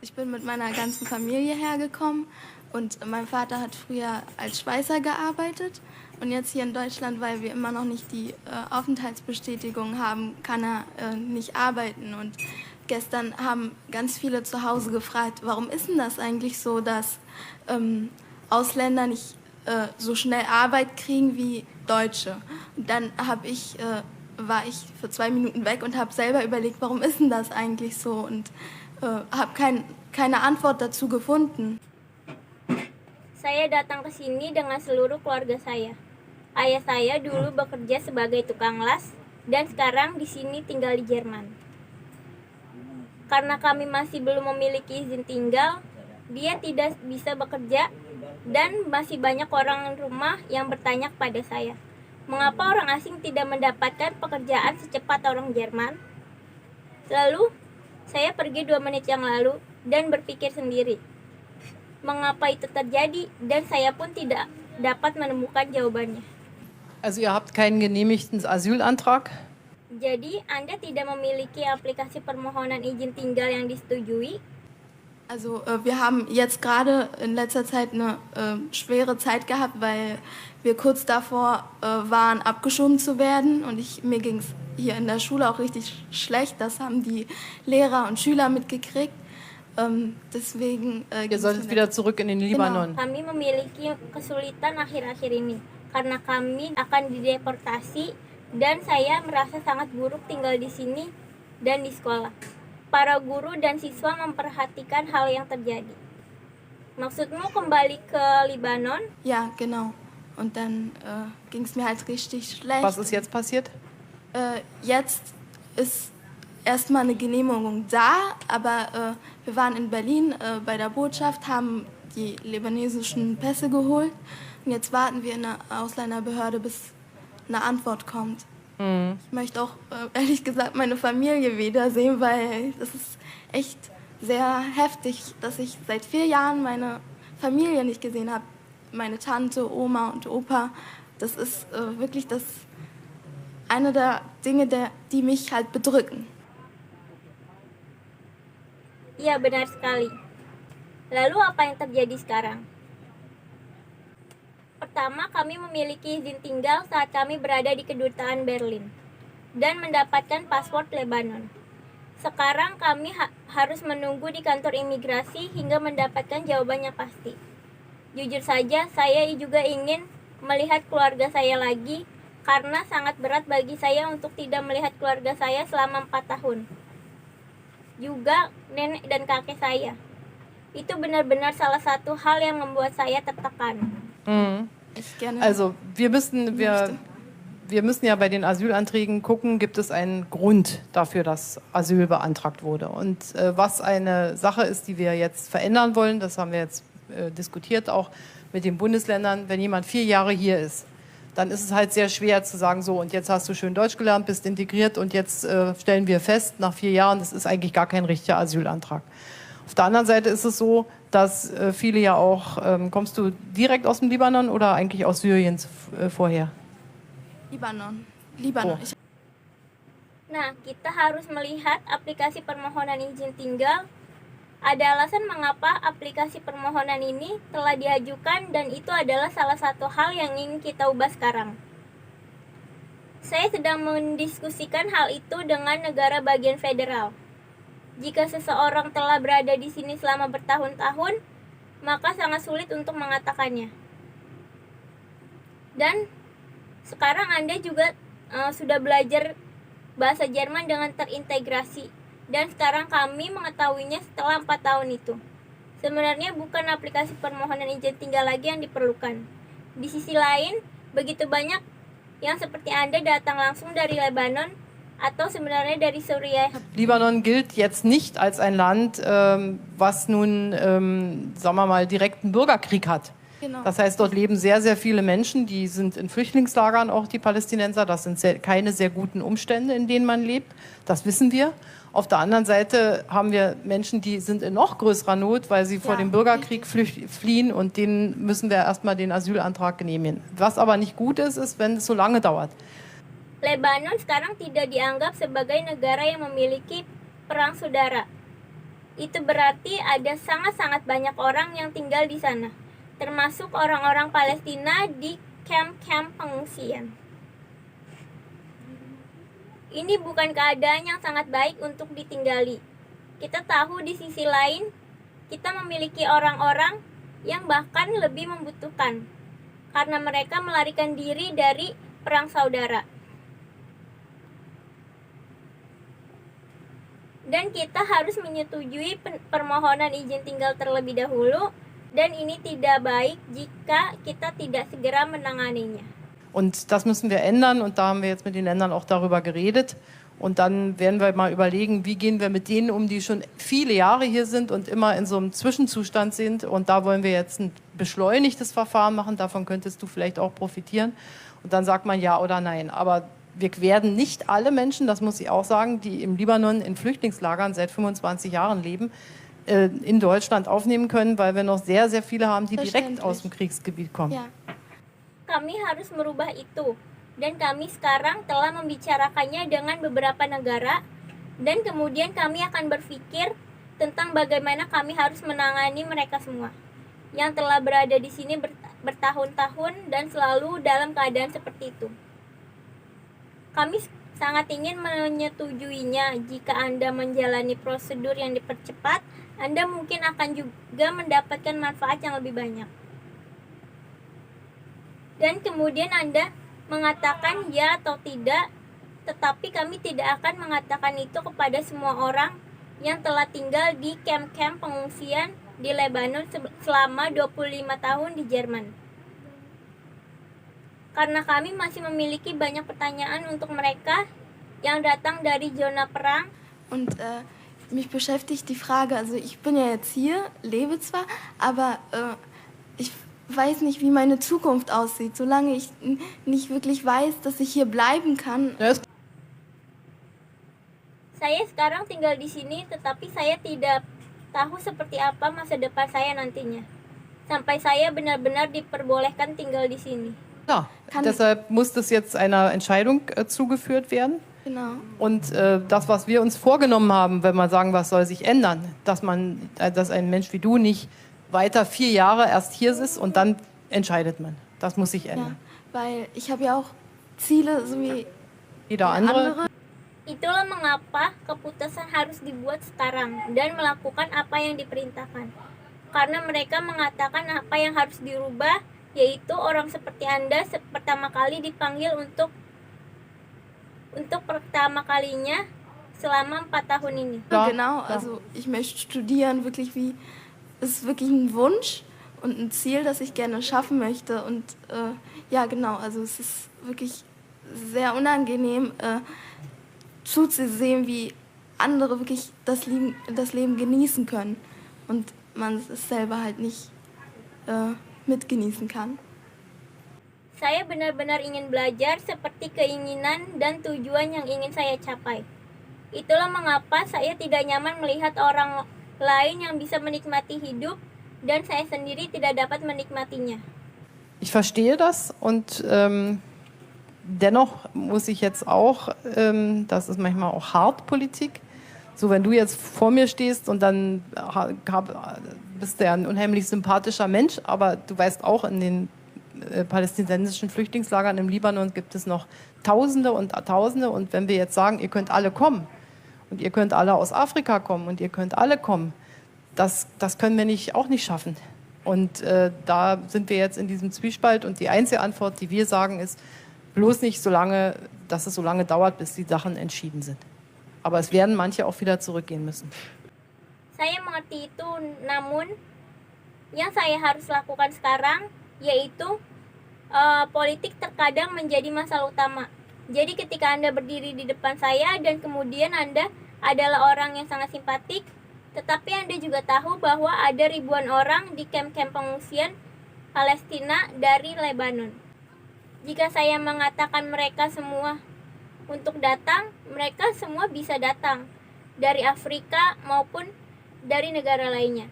Ich bin mit meiner ganzen Familie hergekommen und mein Vater hat früher als Schweißer gearbeitet und jetzt hier in Deutschland, weil wir immer noch nicht die Aufenthaltsbestätigung haben, kann er nicht arbeiten. Und gestern haben ganz viele zu Hause gefragt, warum ist denn das eigentlich so, dass Ausländer nicht so schnell Arbeit kriegen wie Deutsche. Und dann war ich für 2 Minuten weg und habe selber überlegt, warum ist denn das eigentlich so und habe keine Antwort dazu gefunden. Saya datang ke sini dengan seluruh keluarga saya. Ayah saya dulu bekerja sebagai tukang las dan sekarang di sini tinggal di Jerman. Karena kami masih belum memiliki izin tinggal, dia tidak bisa bekerja dan masih banyak orang rumah yang bertanya kepada saya, mengapa orang asing tidak mendapatkan pekerjaan secepat orang Jerman? Lalu, saya pergi 2 menit yang lalu dan berpikir sendiri, mengapa itu terjadi, dan saya pun tidak dapat menemukan jawabannya. Also ihr habt keinen genehmigten Asylantrag? Jadi, Anda tidak memiliki aplikasi permohonan izin tinggal yang disetujui? Also wir haben jetzt gerade in letzter Zeit eine schwere Zeit gehabt, weil wir kurz davor waren, abgeschoben zu werden. Und mir ging es hier in der Schule auch richtig schlecht. Das haben die Lehrer und Schüler mitgekriegt. Deswegen Ihr solltet wieder zurück in den Libanon. Kami memiliki kesulitan akhir-akhir ini karena kami akan dideportasi dan saya merasa sangat buruk tinggal di sini dan di sekolah. Para guru dan siswa memperhatikan hal yang terjadi. Maksudmu kembali ke Libanon? Ja, genau. Und dann ging es mir halt richtig schlecht. Was ist jetzt passiert? Jetzt ist erstmal eine Genehmigung da, aber wir waren in Berlin bei der Botschaft, haben die libanesischen Pässe geholt und jetzt warten wir in der Ausländerbehörde, bis eine Antwort kommt. Ich möchte auch ehrlich gesagt meine Familie wiedersehen, weil das ist echt sehr heftig, dass ich seit 4 Jahren meine Familie nicht gesehen habe. Meine Tante, Oma und Opa, das ist wirklich eine der Dinge, die mich halt bedrücken. Iya, benar sekali. Lalu apa yang terjadi sekarang? Pertama, kami memiliki izin tinggal saat kami berada di kedutaan Berlin dan mendapatkan paspor Lebanon. Sekarang kami harus menunggu di kantor imigrasi hingga mendapatkan jawabannya pasti. Jujur saja, saya juga ingin melihat keluarga saya lagi karena sangat berat bagi saya untuk tidak melihat keluarga saya selama 4 tahun. Juga nenek dan kakek saya. Itu benar-benar salah satu hal yang membuat saya tertekan. Also wir müssen ja bei den Asylanträgen gucken, gibt es einen Grund dafür, dass Asyl beantragt wurde. Und was eine Sache ist, die wir jetzt verändern wollen, das haben wir jetzt diskutiert auch mit den Bundesländern. Wenn jemand 4 Jahre hier ist, dann ist es halt sehr schwer zu sagen, so und jetzt hast du schön Deutsch gelernt, bist integriert und jetzt stellen wir fest, nach 4 Jahren, das ist eigentlich gar kein richtiger Asylantrag. Auf der anderen Seite ist es so, dass viele ja auch, kommst du direkt aus dem Libanon oder eigentlich aus Syrien vorher? Libanon. Oh. Nah, kita harus melihat aplikasi permohonan izin tinggal. Ada alasan mengapa aplikasi permohonan ini telah diajukan dan itu adalah salah satu hal yang ingin kita ubah sekarang. Saya sedang mendiskusikan hal itu dengan negara bagian federal. Jika seseorang telah berada di sini selama bertahun-tahun, maka sangat sulit untuk mengatakannya. Dan sekarang Anda juga sudah belajar bahasa Jerman dengan terintegrasi. Dan sekarang kami mengetahuinya setelah 4 tahun itu. Sebenarnya bukan aplikasi permohonan izin tinggal lagi yang diperlukan. Di sisi lain, begitu banyak yang seperti Anda datang langsung dari Lebanon atau sebenarnya dari Suriah. Libanon gilt jetzt nicht als ein Land, was nun, sagen wir mal, direkten Bürgerkrieg hat. Genau. Das heißt, dort leben sehr, sehr viele Menschen, die sind in Flüchtlingslagern, auch die Palästinenser. Das sind keine sehr guten Umstände, in denen man lebt. Das wissen wir. Auf der anderen Seite haben wir Menschen, die sind in noch größerer Not, weil sie vor dem Bürgerkrieg fliehen und denen müssen wir erstmal den Asylantrag genehmigen. Was aber nicht gut ist, ist, wenn es so lange dauert. Lebanon sekarang tidak dianggap sebagai negara yang memiliki perang saudara. Itu berarti ada sangat-sangat banyak orang yang tinggal di sana, termasuk orang-orang Palestina di kamp-kamp pengungsian. Ini bukan keadaan yang sangat baik untuk ditinggali. Kita tahu di sisi lain, kita memiliki orang-orang yang bahkan lebih membutuhkan, karena mereka melarikan diri dari perang saudara. Dan kita harus menyetujui permohonan izin tinggal terlebih dahulu, dan ini tidak baik jika kita tidak segera menanganinya. Und das müssen wir ändern und da haben wir jetzt mit den Ländern auch darüber geredet. Und dann werden wir mal überlegen, wie gehen wir mit denen um, die schon viele Jahre hier sind und immer in so einem Zwischenzustand sind. Und da wollen wir jetzt ein beschleunigtes Verfahren machen, davon könntest du vielleicht auch profitieren. Und dann sagt man ja oder nein. Aber wir werden nicht alle Menschen, das muss ich auch sagen, die im Libanon in Flüchtlingslagern seit 25 Jahren leben, in Deutschland aufnehmen können, weil wir noch sehr, sehr viele haben, die direkt aus dem Kriegsgebiet kommen. Ja. Kami harus merubah itu, dan kami sekarang telah membicarakannya dengan beberapa negara, dan kemudian kami akan berpikir tentang bagaimana kami harus menangani mereka semua yang telah berada di sini bertahun-tahun dan selalu dalam keadaan seperti itu. Kami sangat ingin menyetujuinya. Jika Anda menjalani prosedur yang dipercepat, Anda mungkin akan juga mendapatkan manfaat yang lebih banyak. Dan kemudian Anda mengatakan ya atau tidak, tetapi kami tidak akan mengatakan itu kepada semua orang yang telah tinggal di kamp-kamp pengungsian di Lebanon selama 25 tahun di Jerman. Karena kami masih memiliki banyak pertanyaan untuk mereka yang datang dari zona perang. Und mich beschäftigt die Frage, also ich bin ja jetzt hier, lebe zwar, aber ich weiß nicht, wie meine Zukunft aussieht, solange ich nicht wirklich weiß, dass ich hier bleiben kann. Saya sekarang tinggal di sini, tetapi saya tidak tahu seperti apa masa depan saya nantinya. Sampai saya benar-benar diperbolehkan tinggal di sini. Ja, deshalb muss das jetzt einer Entscheidung zugeführt werden. Genau. Und das, was wir uns vorgenommen haben, wenn wir sagen, was soll sich ändern, dass ein Mensch wie du nicht weiter 4 Jahre erst hier ist und dann entscheidet man. Das muss sich ändern. Ja, weil ich habe ja auch Ziele, so wie jeder andere. Itulah mengapa keputusan harus dibuat sekarang dan melakukan apa yang diperintahkan. Karena mereka mengatakan apa yang harus dirubah, yaitu orang seperti Anda pertama kali dipanggil untuk pertama kalinya selama 4 tahun ini. Genau, also ich möchte studieren, wirklich wie, es ist wirklich ein Wunsch und ein Ziel, das ich gerne schaffen möchte. Und ja, genau, also es ist wirklich sehr unangenehm zuzusehen, wie andere wirklich das Leben genießen können und man es selber halt nicht mitgenießen kann. Saya benar-benar ingin belajar seperti keinginan dan tujuan yang ingin saya capai. Itulah mengapa saya tidak nyaman melihat orang lain yang bisa menikmati hidup dan saya sendiri tidak dapat menikmatinya. Ich verstehe das und dennoch muss ich jetzt auch, das ist manchmal auch hart Politik, so wenn du jetzt vor mir stehst und dann bist du ja ein unheimlich sympathischer Mensch, aber du weißt auch, in den palästinensischen Flüchtlingslagern im Libanon gibt es noch Tausende und Tausende und wenn wir jetzt sagen, ihr könnt alle kommen und ihr könnt alle aus Afrika kommen und ihr könnt alle kommen, das können wir auch nicht schaffen. Und da sind wir jetzt in diesem Zwiespalt und die einzige Antwort, die wir sagen, ist, bloß nicht dass es so lange dauert, bis die Sachen entschieden sind. Aber es werden manche auch wieder zurückgehen müssen. Saya mengerti itu, namun yang saya harus lakukan sekarang yaitu politik terkadang menjadi masalah utama. Jadi ketika Anda berdiri di depan saya dan kemudian Anda adalah orang yang sangat simpatik, tetapi Anda juga tahu bahwa ada ribuan orang di kamp-kamp pengungsian Palestina dari Lebanon. Jika saya mengatakan mereka semua untuk datang, mereka semua bisa datang dari Afrika maupun dari negara lainnya.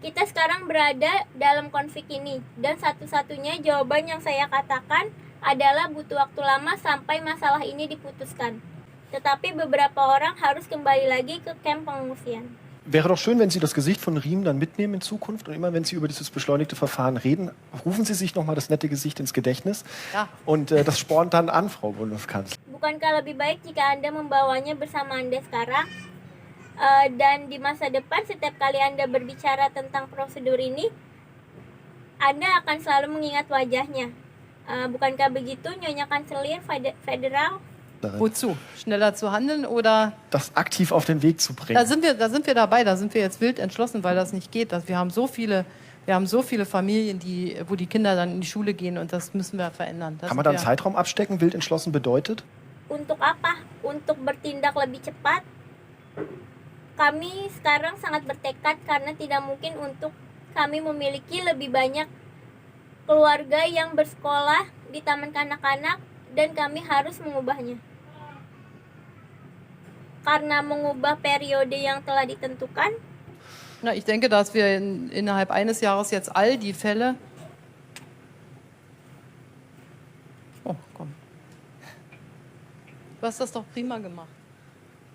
Kita sekarang berada dalam konflik ini dan satu-satunya jawaban yang saya katakan adalah butuh waktu lama sampai masalah ini diputuskan. Tetapi beberapa orang harus kembali lagi ke kamp pengungsian. Wäre doch schön, wenn Sie das Gesicht von Riem dann mitnehmen in Zukunft und immer, wenn Sie über dieses beschleunigte Verfahren reden, rufen Sie sich nochmal das nette Gesicht ins Gedächtnis. Ja. Und das spornt dann an, Frau Bundeskanzlerin. Bukankah lebih baik jika Anda membawanya bersama Anda sekarang dan di masa depan setiap kali Anda berbicara tentang prosedur ini, Anda akan selalu mengingat wajahnya. Bukankah begitu, Nyonya Kanselir Federal? Wozu? Schneller zu handeln oder? Das aktiv auf den Weg zu bringen. Da sind wir dabei, da sind wir jetzt wild entschlossen, weil das nicht geht. Wir haben so viele Familien, wo die Kinder dann in die Schule gehen und das müssen wir verändern. Kann man da einen Zeitraum abstecken, wild entschlossen bedeutet? Untuk apa? Untuk bertindak lebih cepat. Kami sekarang sangat bertekad karena tidak mungkin untuk kami memiliki lebih banyak keluarga yang bersekolah di taman kanak-kanak dan kami harus mengubahnya. Karena mengubah periode yang telah ditentukan. Na, ich denke, dass wir innerhalb eines Jahres jetzt all die Fälle. Oh, komm. Du hast das doch prima gemacht.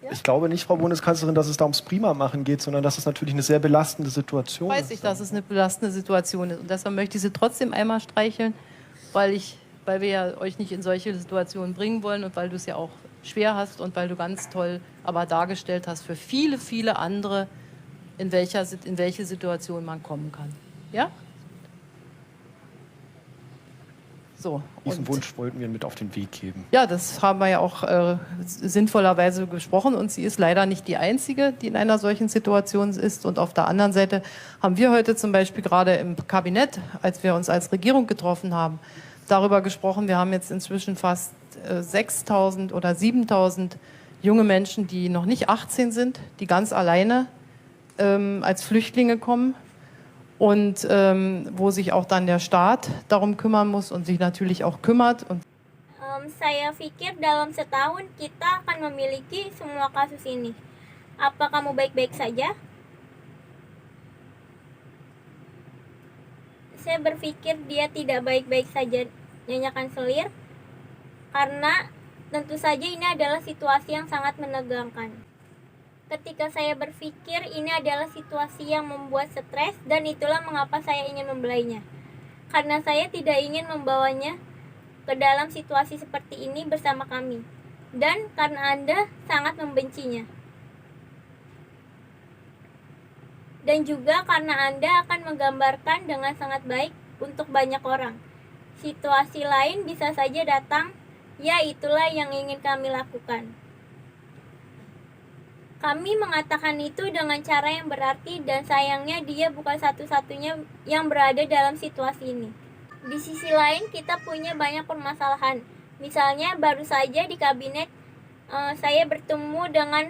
Ja? Ich glaube nicht, Frau Bundeskanzlerin, dass es da ums Prima-Machen geht, sondern dass es natürlich eine sehr belastende Situation ist. Weiß ich, dass es eine belastende Situation ist. Und deshalb möchte ich Sie trotzdem einmal streicheln, weil wir ja euch nicht in solche Situationen bringen wollen und weil du es ja auch schwer hast und weil du ganz toll aber dargestellt hast für viele, viele andere, in welche Situation man kommen kann. Ja? So. Diesen Wunsch wollten wir mit auf den Weg geben. Ja, das haben wir ja auch sinnvollerweise gesprochen und sie ist leider nicht die Einzige, die in einer solchen Situation ist. Und auf der anderen Seite haben wir heute zum Beispiel gerade im Kabinett, als wir uns als Regierung getroffen haben, darüber gesprochen, wir haben jetzt inzwischen fast 6.000 oder 7.000 junge Menschen, die noch nicht 18 sind, die ganz alleine als Flüchtlinge kommen und wo sich auch dann der Staat darum kümmern muss und sich natürlich auch kümmert. Und Saya pikir dalam setahun kita akan memiliki semua kasus ini. Apa kamu baik-baik saja? Saya berpikir dia tidak baik-baik saja, Nyonya Kanselir, karena tentu saja ini adalah situasi yang sangat menegangkan. Ketika saya berpikir ini adalah situasi yang membuat stres dan itulah mengapa saya ingin membelainya. Karena saya tidak ingin membawanya ke dalam situasi seperti ini bersama kami. Dan karena Anda sangat membencinya. Dan juga karena Anda akan menggambarkan dengan sangat baik untuk banyak orang. Situasi lain bisa saja datang, ya itulah yang ingin kami lakukan. Kami mengatakan itu dengan cara yang berarti dan sayangnya dia bukan satu-satunya yang berada dalam situasi ini. Di sisi lain kita punya banyak permasalahan. Misalnya baru saja di kabinet saya bertemu dengan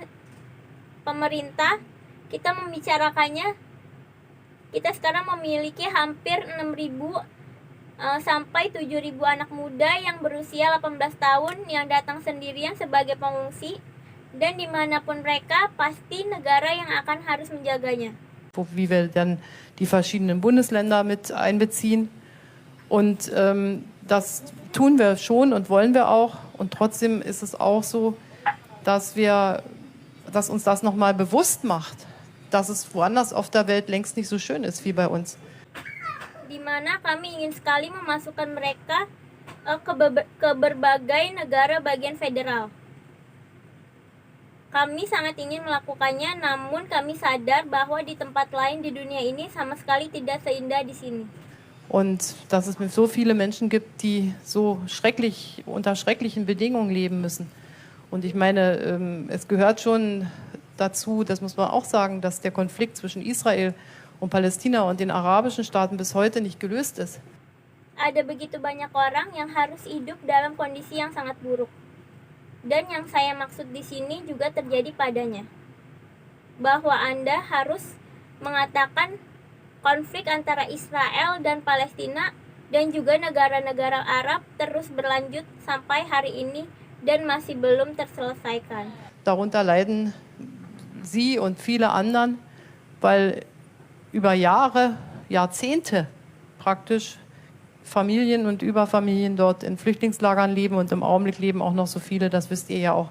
pemerintah. Kita membicarakannya. Kita sekarang memiliki hampir 6.000 sampai 7.000 anak muda yang berusia 18 tahun yang datang sendirian sebagai pengungsi. Dan dimanapun mereka, pasti negara yang akan harus menjaganya. Wie wir dann die verschiedenen Bundesländer mit einbeziehen. Und das tun wir schon und wollen wir auch. Und trotzdem ist es auch so, dass uns das nochmal bewusst macht, dass es woanders auf der Welt längst nicht so schön ist wie bei uns. Di mana kami ingin sekali memasukkan mereka ke berbagai negara bagian federal. Kami sangat ingin melakukannya, namun kami sadar bahwa di tempat lain di dunia ini sama sekali tidak seindah di sini. Und dass es so viele Menschen gibt, die so unter schrecklichen Bedingungen leben müssen. Und ich meine, es gehört schon dazu, das muss man auch sagen, dass der Konflikt zwischen Israel und Palästina und den arabischen Staaten bis heute nicht gelöst ist. Ada begitu banyak orang yang harus hidup dalam kondisi yang sangat buruk. Dan yang saya maksud di sini juga terjadi padanya. Bahwa Anda harus mengatakan konflik antara Israel dan Palestina dan juga negara-negara Arab terus berlanjut sampai hari ini dan masih belum terselesaikan. Darunter leiden Sie und viele anderen, weil über Jahre, Jahrzehnte praktisch Familien und Überfamilien dort in Flüchtlingslagern leben und im Augenblick leben auch noch so viele, das wisst ihr ja auch,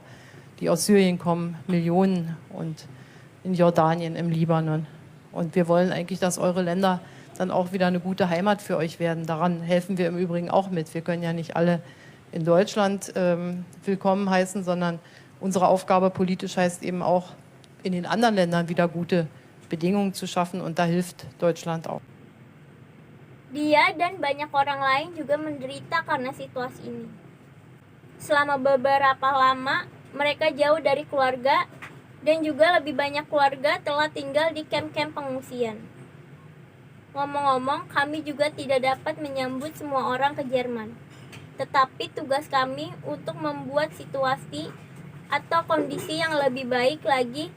die aus Syrien kommen, Millionen. Und in Jordanien, im Libanon. Und wir wollen eigentlich, dass eure Länder dann auch wieder eine gute Heimat für euch werden. Daran helfen wir im Übrigen auch mit. Wir können ja nicht alle in Deutschland willkommen heißen, sondern unsere Aufgabe politisch heißt eben auch, in den anderen Ländern wieder gute Bedingungen zu schaffen. Und da hilft Deutschland auch. Dia dan banyak orang lain juga menderita karena situasi ini. Selama beberapa lama, mereka jauh dari keluarga dan juga lebih banyak keluarga telah tinggal di kamp-kamp pengungsian. Ngomong-ngomong, kami juga tidak dapat menyambut semua orang ke Jerman. Tetapi tugas kami untuk membuat situasi atau kondisi yang lebih baik lagi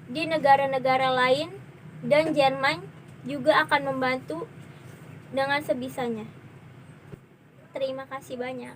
di negara-negara lain, dan Jerman juga akan membantu dengan sebisanya. Terima kasih banyak.